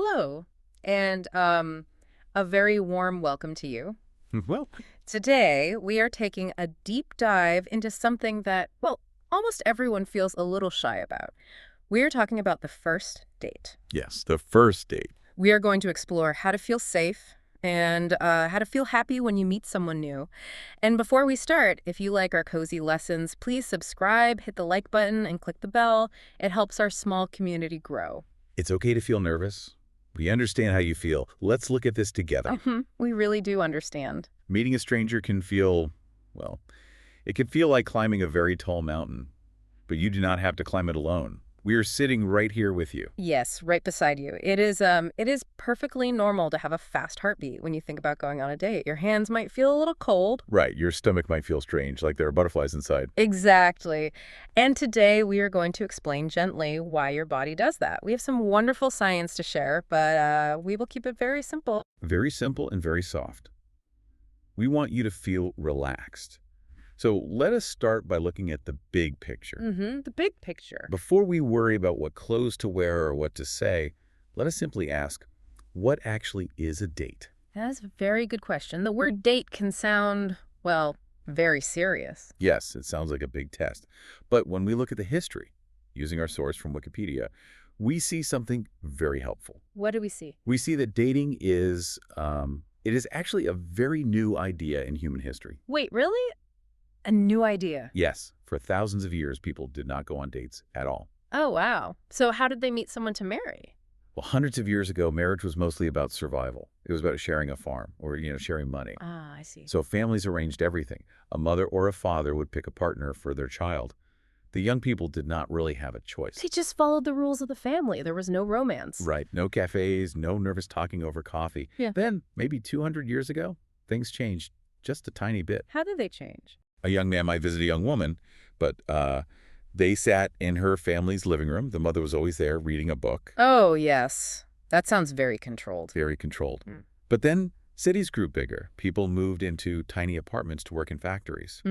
Hello, and a very warm welcome to you. Well, Today, we are taking a deep dive into something that, well, almost everyone feels a little shy about. We are talking about the first date. yes, the first date. We are going to explore how to feel safe and how to feel happy when you meet someone new. And before we start, if you like our cozy lessons, please subscribe, hit the like button, and click the bell. It helps our small community grow. It's okay to feel nervous. We understand how you feel. Let's look at this together. We really do understand. Meeting a stranger can feel, well, it can feel like climbing a very tall mountain, but you do not have to climb it alone. We are sitting right here with you. Yes, right beside you. It is perfectly normal to have a fast heartbeat when you think about going on a date. Your hands might feel a little cold. Right, your stomach might feel strange, like there are butterflies inside. Exactly. And today we are going to explain gently why your body does that. We have some wonderful science to share, but we will keep it very simple. Very simple and very soft. We want you to feel relaxed. So let us start by looking at the big picture. The big picture. Before we worry about what clothes to wear or what to say, let us simply ask, what actually is a date? That's a very good question. The word date can sound, well, very serious. Yes, it sounds like a big test. But when we look at the history, using our source from Wikipedia, we see something very helpful. What do we see? We see that dating is, it is actually a very new idea in human history. Wait, really? A new idea. Yes, for thousands of years, people did not go on dates at all. Oh, wow. So how did they meet someone to marry? Well, hundreds of years ago, marriage was mostly about survival. It was about sharing a farm or, sharing money. Ah, I see. So families arranged everything. A mother or a father would pick a partner for their child. The young people did not really have a choice. They just followed the rules of the family. There was no romance. Right. No cafes, no nervous talking over coffee. Yeah. Then, maybe 200 years ago, things changed just a tiny bit. How did they change? A young man might visit a young woman, but they sat in her family's living room. The mother was always there reading a book. Oh, yes. That sounds very controlled. Very controlled. Mm. But then cities grew bigger. People moved into tiny apartments to work in factories.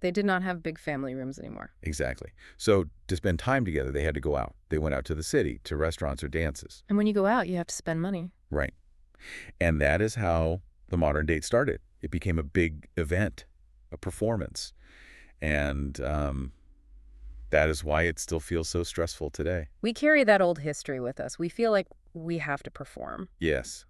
They did not have big family rooms anymore. Exactly. So to spend time together, they had to go out. They went out to the city, to restaurants or dances. And when you go out, you have to spend money. Right. And that is how the modern date started. It became a big event, a performance. And that is why it still feels so stressful today. We carry that old history with us. We feel like we have to perform. Yes.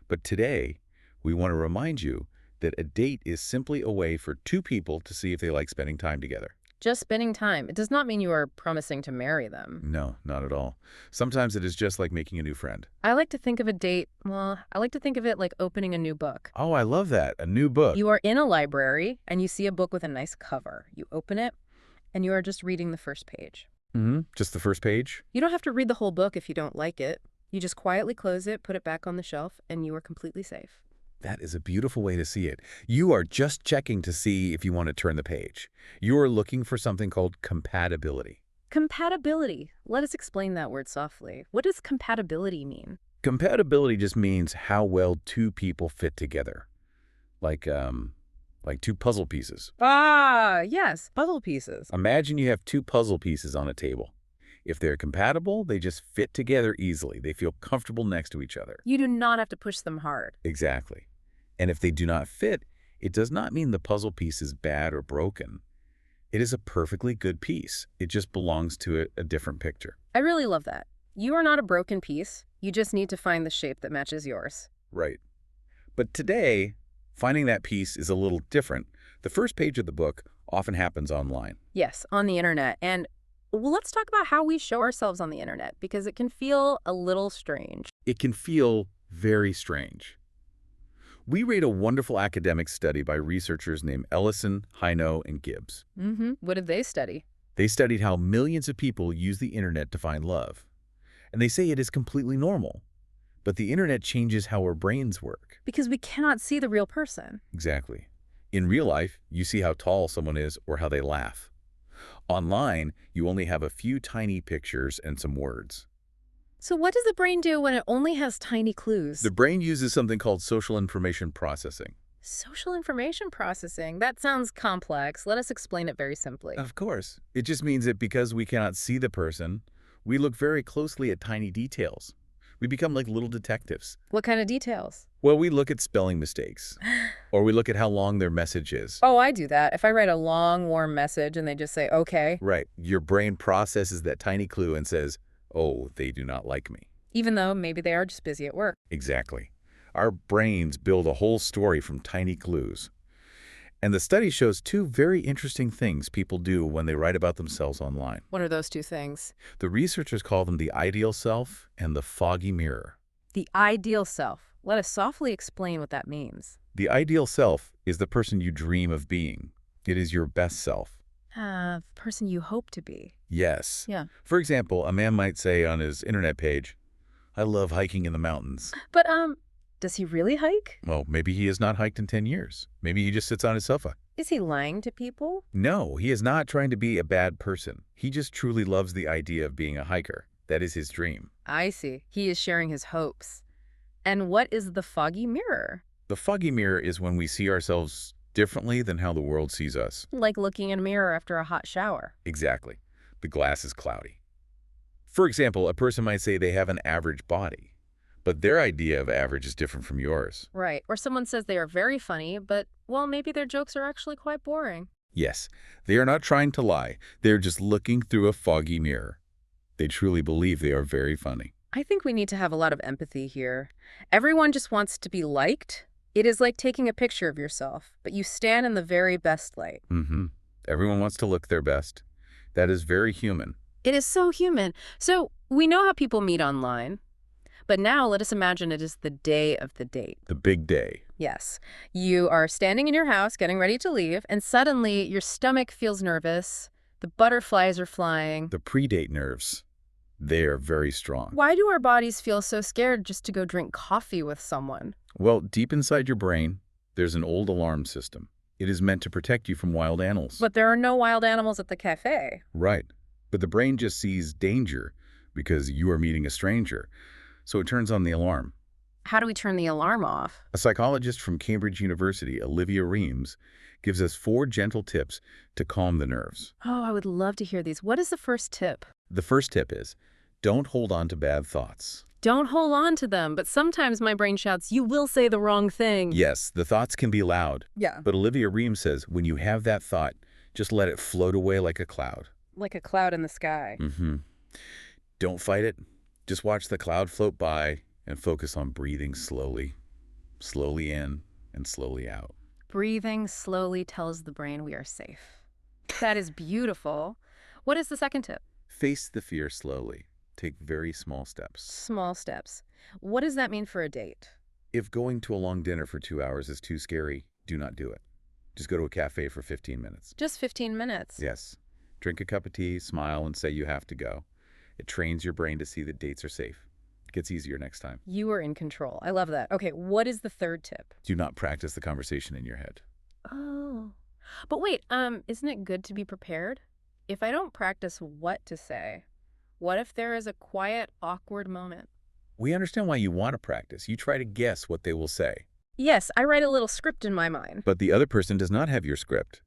But today, we want to remind you that a date is simply a way for two people to see if they like spending time together. Just spending time. It does not mean you are promising to marry them. No, not at all. Sometimes it is just like making a new friend. I like to think of a date, well, I like to think of it like opening a new book. Oh, I love that. A new book. You are in a library and you see a book with a nice cover. You open it and you are just reading the first page. Just the first page? You don't have to read the whole book if you don't like it. You just quietly close it, put it back on the shelf, and you are completely safe. That is a beautiful way to see it. You are just checking to see if you want to turn the page. You are looking for something called compatibility. Compatibility. Let us explain that word softly. What does compatibility mean? Compatibility just means how well two people fit together. Like two puzzle pieces. Ah, yes, puzzle pieces. Imagine you have two puzzle pieces on a table. If they're compatible, they just fit together easily. They feel comfortable next to each other. You do not have to push them hard. Exactly. And if they do not fit, it does not mean the puzzle piece is bad or broken. It is a perfectly good piece. It just belongs to a different picture. I really love that. You are not a broken piece. You just need to find the shape that matches yours. Right. But today, finding that piece is a little different. The first page of the book often happens online. Yes, on the internet. And well, let's talk about how we show ourselves on the internet, because it can feel a little strange. It can feel very strange. We read a wonderful academic study by researchers named Ellison, Haino, and Gibbs. What did they study? They studied how millions of people use the internet to find love. And they say it is completely normal. But the internet changes how our brains work. Because we cannot see the real person. Exactly. In real life, you see how tall someone is or how they laugh. Online, you only have a few tiny pictures and some words. So what does the brain do when it only has tiny clues? The brain uses something called social information processing. Social information processing? That sounds complex. Let us explain it very simply. Of course. It just means that because we cannot see the person, we look very closely at tiny details. We become like little detectives. What kind of details? Well, we look at spelling mistakes, or we look at how long their message is. Oh, I do that. If I write a long, warm message and they just say, okay, Right. Your brain processes that tiny clue and says, oh, they do not like me. even though maybe they are just busy at work. Exactly. Our brains build a whole story from tiny clues. And the study shows two very interesting things people do when they write about themselves online. What are those two things? The researchers call them the ideal self and the foggy mirror. The ideal self. Let us softly explain what that means. The ideal self is the person you dream of being. It is your best self. The person you hope to be. Yes. Yeah. For example, a man might say on his internet page, I love hiking in the mountains. But, does he really hike? Well, maybe he has not hiked in 10 years. Maybe he just sits on his sofa. Is he lying to people? No, he is not trying to be a bad person. He just truly loves the idea of being a hiker. That is his dream. I see. He is sharing his hopes. And what is the foggy mirror? The foggy mirror is when we see ourselves differently than how the world sees us. Like looking in a mirror after a hot shower. Exactly. The glass is cloudy. For example, a person might say they have an average body, but their idea of average is different from yours. Right. Or someone says they are very funny, but, well, maybe their jokes are actually quite boring. Yes, they are not trying to lie. They're just looking through a foggy mirror. They truly believe they are very funny. I think we need to have a lot of empathy here. Everyone just wants to be liked. It is like taking a picture of yourself, but you stand in the very best light. Everyone wants to look their best. That is very human. It is so human. So we know how people meet online. But now let us imagine it is the day of the date. The big day. Yes. You are standing in your house, getting ready to leave, and suddenly your stomach feels nervous. The butterflies are flying. The pre-date nerves. They are very strong. Why do our bodies feel so scared just to go drink coffee with someone? Well, deep inside your brain, there's an old alarm system. It is meant to protect you from wild animals. But there are no wild animals at the cafe. Right. But the brain just sees danger because you are meeting a stranger. So it turns on the alarm. How do we turn the alarm off? A psychologist from Cambridge University, Olivia Reams, gives us 4 gentle tips to calm the nerves. Oh, I would love to hear these. What is the first tip? The first tip is, don't hold on to bad thoughts. Don't hold on to them, but sometimes my brain shouts, you will say the wrong thing. Yes, the thoughts can be loud. Yeah. But Olivia Reams says, when you have that thought, just let it float away like a cloud. Like a cloud in the sky. Don't fight it. Just watch the cloud float by and focus on breathing slowly. Slowly in and slowly out. Breathing slowly tells the brain we are safe. That is beautiful. What is the second tip? Face the fear slowly. Take very small steps. Small steps. What does that mean for a date? If going to a long dinner for 2 hours is too scary, do not do it. Just go to a cafe for 15 minutes. Just 15 minutes. Yes. Drink a cup of tea, smile, and say you have to go. It trains your brain to see that dates are safe. It gets easier next time. You are in control. I love that. Okay, what is the third tip? Do not practice the conversation in your head. Oh. But wait, isn't it good to be prepared? If I don't practice what to say, what if there is a quiet, awkward moment? We understand why you want to practice. You try to guess what they will say. Yes, I write a little script in my mind. But the other person does not have your script.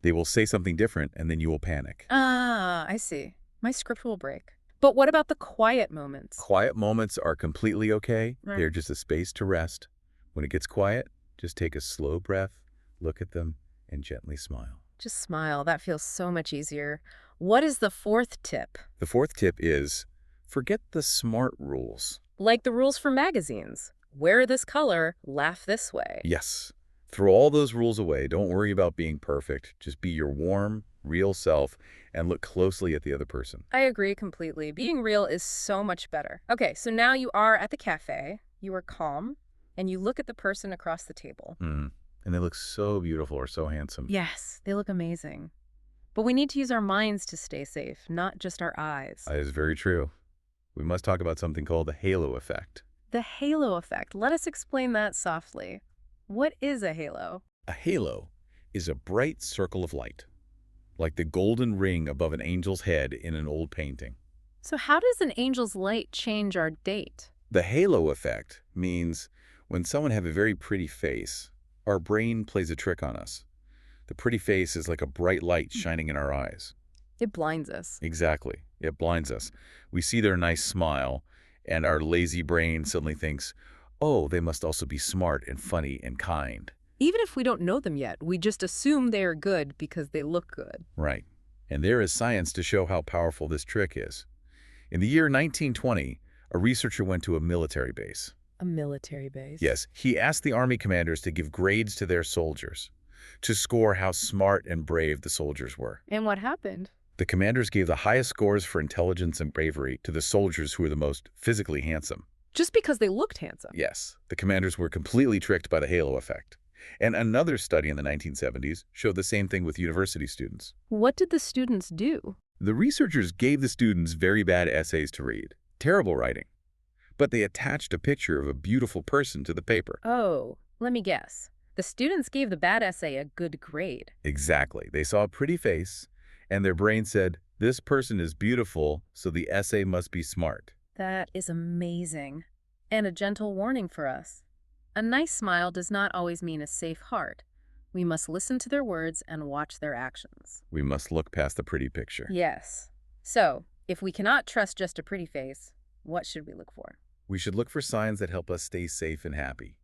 They will say something different, and then you will panic. Ah, I see. My script will break. But what about the quiet moments? Quiet moments are completely okay. Right. They're just a space to rest. When it gets quiet, just take a slow breath, look at them, and gently smile. Just smile. That feels so much easier. What is the fourth tip? The fourth tip is, forget the smart rules. Like the rules for magazines. Wear this color, laugh this way. Yes. Throw all those rules away. Don't worry about being perfect. Just be your warm, real self and look closely at the other person. I agree completely. Being real is so much better. Okay, so now you are at the cafe, you are calm, and you look at the person across the table. And they look so beautiful or so handsome. Yes, they look amazing. But we need to use our minds to stay safe, not just our eyes. That is very true. We must talk about something called the halo effect. The halo effect. Let us explain that softly. What is a halo? A halo is a bright circle of light, like the golden ring above an angel's head in an old painting. So how does an angel's light change our date? The halo effect means when someone have a very pretty face, our brain plays a trick on us. The pretty face is like a bright light shining in our eyes. It blinds us. Exactly. It blinds us. We see their nice smile, And our lazy brain suddenly thinks, oh, they must also be smart and funny and kind. Even if we don't know them yet, we just assume they are good because they look good. Right. And there is science to show how powerful this trick is. In the year 1920, a researcher went to a military base. A military base? Yes, he asked the army commanders to give grades to their soldiers, to score how smart and brave the soldiers were. And what happened? The commanders gave the highest scores for intelligence and bravery to the soldiers who were the most physically handsome. Just because they looked handsome? Yes, the commanders were completely tricked by the halo effect. And another study in the 1970s showed the same thing with university students. What did the students do? The researchers gave the students very bad essays to read, terrible writing, but they attached a picture of a beautiful person to the paper. Oh, let me guess. The students gave the bad essay a good grade. Exactly. They saw a pretty face, and their brain said, this person is beautiful, so the essay must be smart. That is amazing. And a gentle warning for us. A nice smile does not always mean a safe heart. We must listen to their words and watch their actions. We must look past the pretty picture. Yes. So, if we cannot trust just a pretty face, what should we look for? We should look for signs that help us stay safe and happy.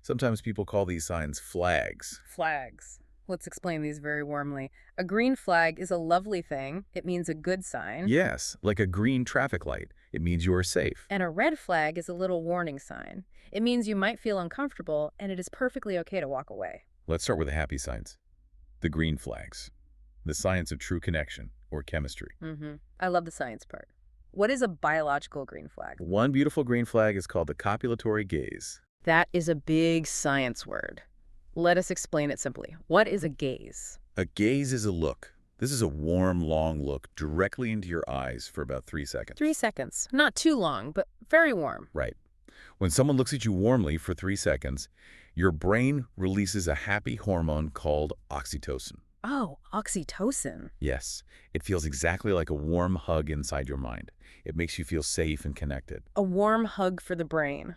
Sometimes people call these signs flags. Flags. Let's explain these very warmly. A green flag is a lovely thing. It means a good sign. Yes, like a green traffic light. It means you are safe. And a red flag is a little warning sign. It means you might feel uncomfortable, and it is perfectly okay to walk away. Let's start with the happy signs. The green flags. The science of true connection, or chemistry. I love the science part. What is a biological green flag? One beautiful green flag is called the copulatory gaze. That is a big science word. Let us explain it simply. What is a gaze? A gaze is a look. This is a warm, long look directly into your eyes for about 3 seconds. 3 seconds. Not too long, but very warm. Right. When someone looks at you warmly for 3 seconds, your brain releases a happy hormone called oxytocin. Oh, oxytocin. Yes, it feels exactly like a warm hug inside your mind. It makes you feel safe and connected. A warm hug for the brain.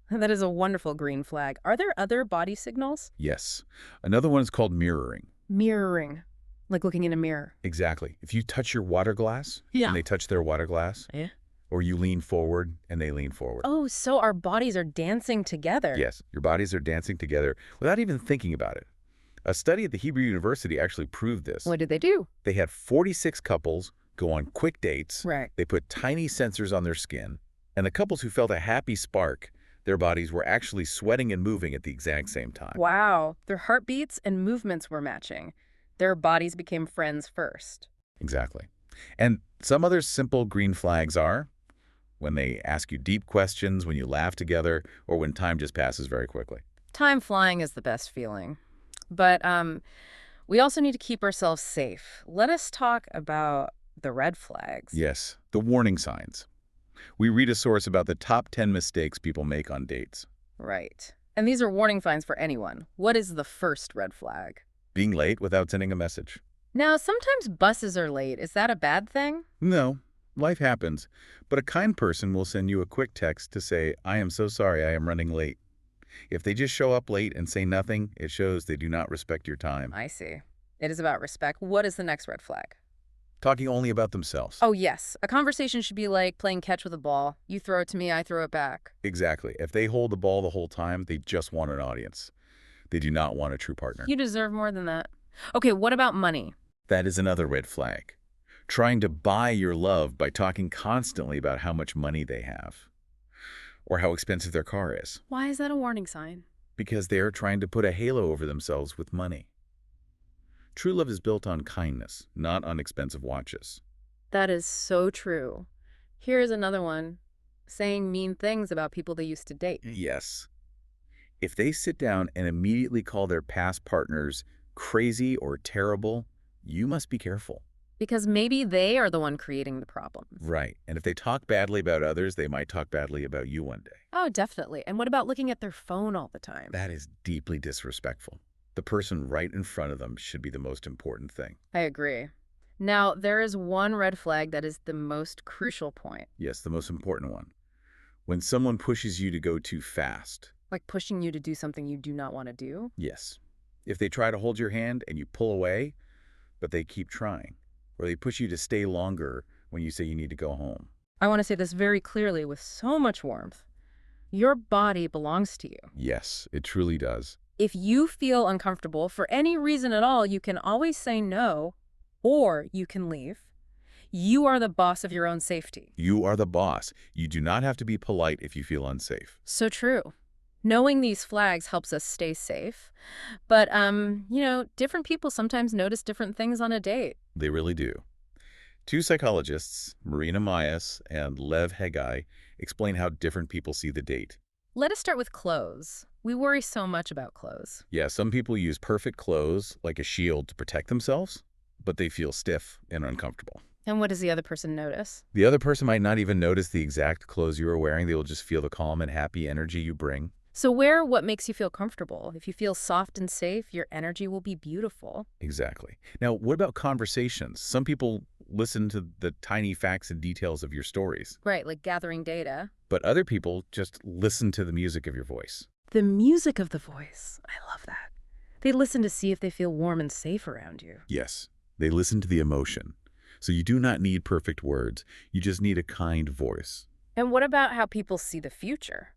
That is a wonderful green flag. Are there other body signals? Yes. Another one is called mirroring. Mirroring. Like looking in a mirror. Exactly. If you touch your water glass and they touch their water glass, Yeah. or you lean forward and they lean forward. Oh, so our bodies are dancing together. Yes, your bodies are dancing together without even thinking about it. A study at the Hebrew University actually proved this. What did they do? They had 46 couples go on quick dates. Right. They put tiny sensors on their skin, and the couples who felt a happy spark, their bodies were actually sweating and moving at the exact same time. Wow. Their heartbeats and movements were matching. Their bodies became friends first. Exactly. And some other simple green flags are when they ask you deep questions, when you laugh together, or when time just passes very quickly. Time flying is the best feeling. But we also need to keep ourselves safe. Let us talk about the red flags. Yes, the warning signs. We read a source about the top 10 mistakes people make on dates. Right. And these are warning signs for anyone. What is the first red flag? Being late without sending a message. Now, sometimes buses are late. Is that a bad thing? No, life happens. But a kind person will send you a quick text to say, I am so sorry I am running late. If they just show up late and say nothing, it shows they do not respect your time. I see. It is about respect. What is the next red flag? Talking only about themselves. Oh, yes. A conversation should be like playing catch with a ball. You throw it to me, I throw it back. Exactly. If they hold the ball the whole time, they just want an audience. They do not want a true partner. You deserve more than that. Okay, what about money? That is another red flag. Trying to buy your love by talking constantly about how much money they have or how expensive their car is, Why is that a warning sign? because they are trying to put a halo over themselves with money. True love is built on kindness, not on expensive watches. That is so true. Here's another one. Saying mean things about people they used to date. Yes. If they sit down and immediately call their past partners crazy or terrible, you must be careful. Because maybe they are the one creating the problems. Right. And if they talk badly about others, they might talk badly about you one day. Oh, definitely. And what about looking at their phone all the time? That is deeply disrespectful. The person right in front of them should be the most important thing. I agree. Now, there is one red flag that is the most crucial point, Yes, the most important one. When someone pushes you to go too fast. like pushing you to do something you do not want to do. Yes. If they try to hold your hand and you pull away, but they keep trying. Or they push you to stay longer when you say you need to go home. I want to say this very clearly with so much warmth. Your body belongs to you. Yes, it truly does. If you feel uncomfortable for any reason at all, you can always say no, or you can leave. You are the boss of your own safety. You are the boss. You do not have to be polite if you feel unsafe. So true. Knowing these flags helps us stay safe. But, different people sometimes notice different things on a date. They really do. Two psychologists, Marina Mayas and Lev Hegai, explain how different people see the date. Let us start with clothes. We worry so much about clothes. Yeah, some people use perfect clothes like a shield to protect themselves, but they feel stiff and uncomfortable. And what does the other person notice? The other person might not even notice the exact clothes you are wearing. They will just feel the calm and happy energy you bring. So wear what makes you feel comfortable. If you feel soft and safe, your energy will be beautiful. Exactly. Now, what about conversations? Some people listen to the tiny facts and details of your stories, Right, like gathering data. but other people just listen to the music of your voice. The music of the voice. I love that. They listen to see if they feel warm and safe around you. Yes, they listen to the emotion. So you do not need perfect words. You just need a kind voice. And what about how people see the future?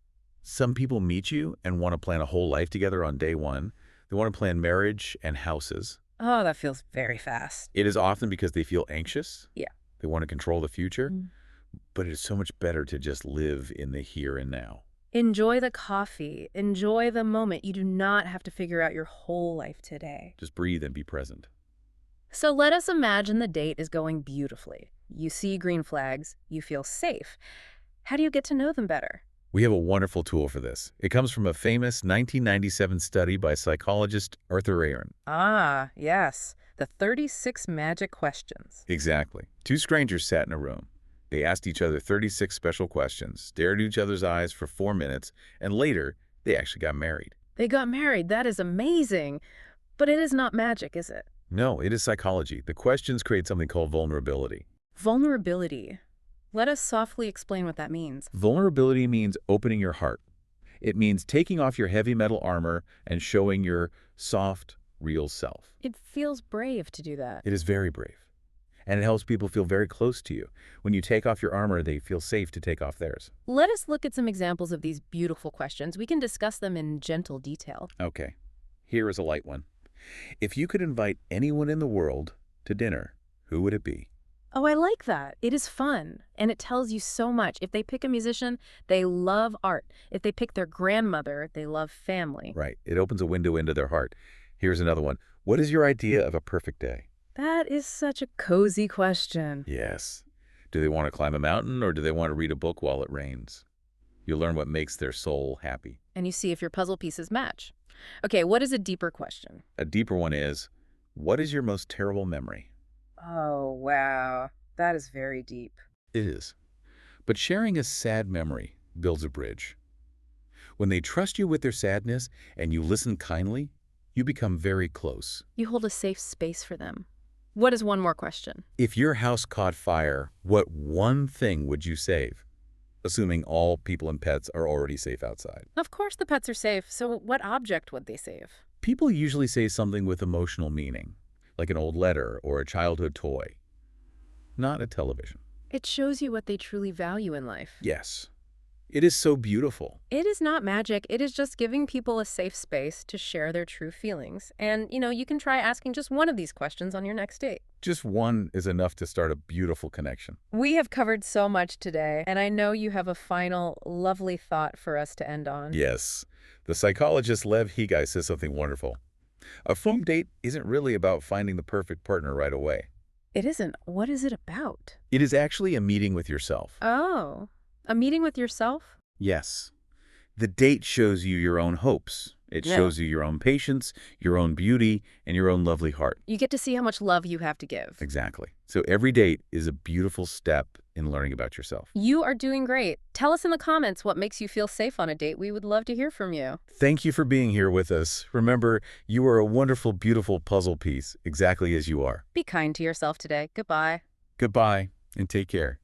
Some people meet you and want to plan a whole life together on day one. They want to plan marriage and houses. Oh, that feels very fast. It is often because they feel anxious. Yeah. They want to control the future. Mm. But it is so much better to just live in the here and now. Enjoy the coffee. Enjoy the moment. You do not have to figure out your whole life today. Just breathe and be present. So let us imagine the date is going beautifully. You see green flags. You feel safe. How do you get to know them better? We have a wonderful tool for this. It comes from a famous 1997 study by psychologist Arthur Aron. Ah, yes. The 36 magic questions. Exactly. Two strangers sat in a room. They asked each other 36 special questions, stared at each other's eyes for 4 minutes, and later, they actually got married. They got married. That is amazing. But it is not magic, is it? No, it is psychology. The questions create something called vulnerability. Vulnerability. Let us softly explain what that means. Vulnerability means opening your heart. It means taking off your heavy metal armor and showing your soft, real self. It feels brave to do that. It is very brave. And it helps people feel very close to you. When you take off your armor, they feel safe to take off theirs. Let us look at some examples of these beautiful questions. We can discuss them in gentle detail. Okay, here is a light one. If you could invite anyone in the world to dinner, who would it be? Oh, I like that. It is fun, and it tells you so much. If they pick a musician, they love art. If they pick their grandmother, they love family. Right, it opens a window into their heart. Here's another one. What is your idea of a perfect day? That is such a cozy question. Yes. Do they want to climb a mountain or do they want to read a book while it rains? You'll learn what makes their soul happy. And you see if your puzzle pieces match. Okay, what is a deeper question? A deeper one is, what is your most terrible memory? Oh, wow. That is very deep. It is. But sharing a sad memory builds a bridge. When they trust you with their sadness and you listen kindly, you become very close. You hold a safe space for them. What is one more question? If your house caught fire, what one thing would you save? Assuming all people and pets are already safe outside. Of course the pets are safe, so what object would they save? People usually say something with emotional meaning, like an old letter or a childhood toy, not a television. It shows you what they truly value in life. Yes, it is so beautiful. It is not magic. It is just giving people a safe space to share their true feelings. And, you can try asking just one of these questions on your next date. Just one is enough to start a beautiful connection. We have covered so much today, and I know you have a final, lovely thought for us to end on. Yes, the psychologist Lev Hegai says something wonderful. A first date isn't really about finding the perfect partner right away. It isn't. What is it about? It is actually a meeting with yourself. Oh, a meeting with yourself? Yes. The date shows you your own hopes. It Yeah. shows you your own patience, your own beauty, and your own lovely heart. You get to see how much love you have to give. Exactly. So every date is a beautiful step in learning about yourself. You are doing great. Tell us in the comments what makes you feel safe on a date. We would love to hear from you. Thank you for being here with us. Remember, you are a wonderful, beautiful puzzle piece, exactly as you are. Be kind to yourself today. Goodbye. Goodbye, and take care.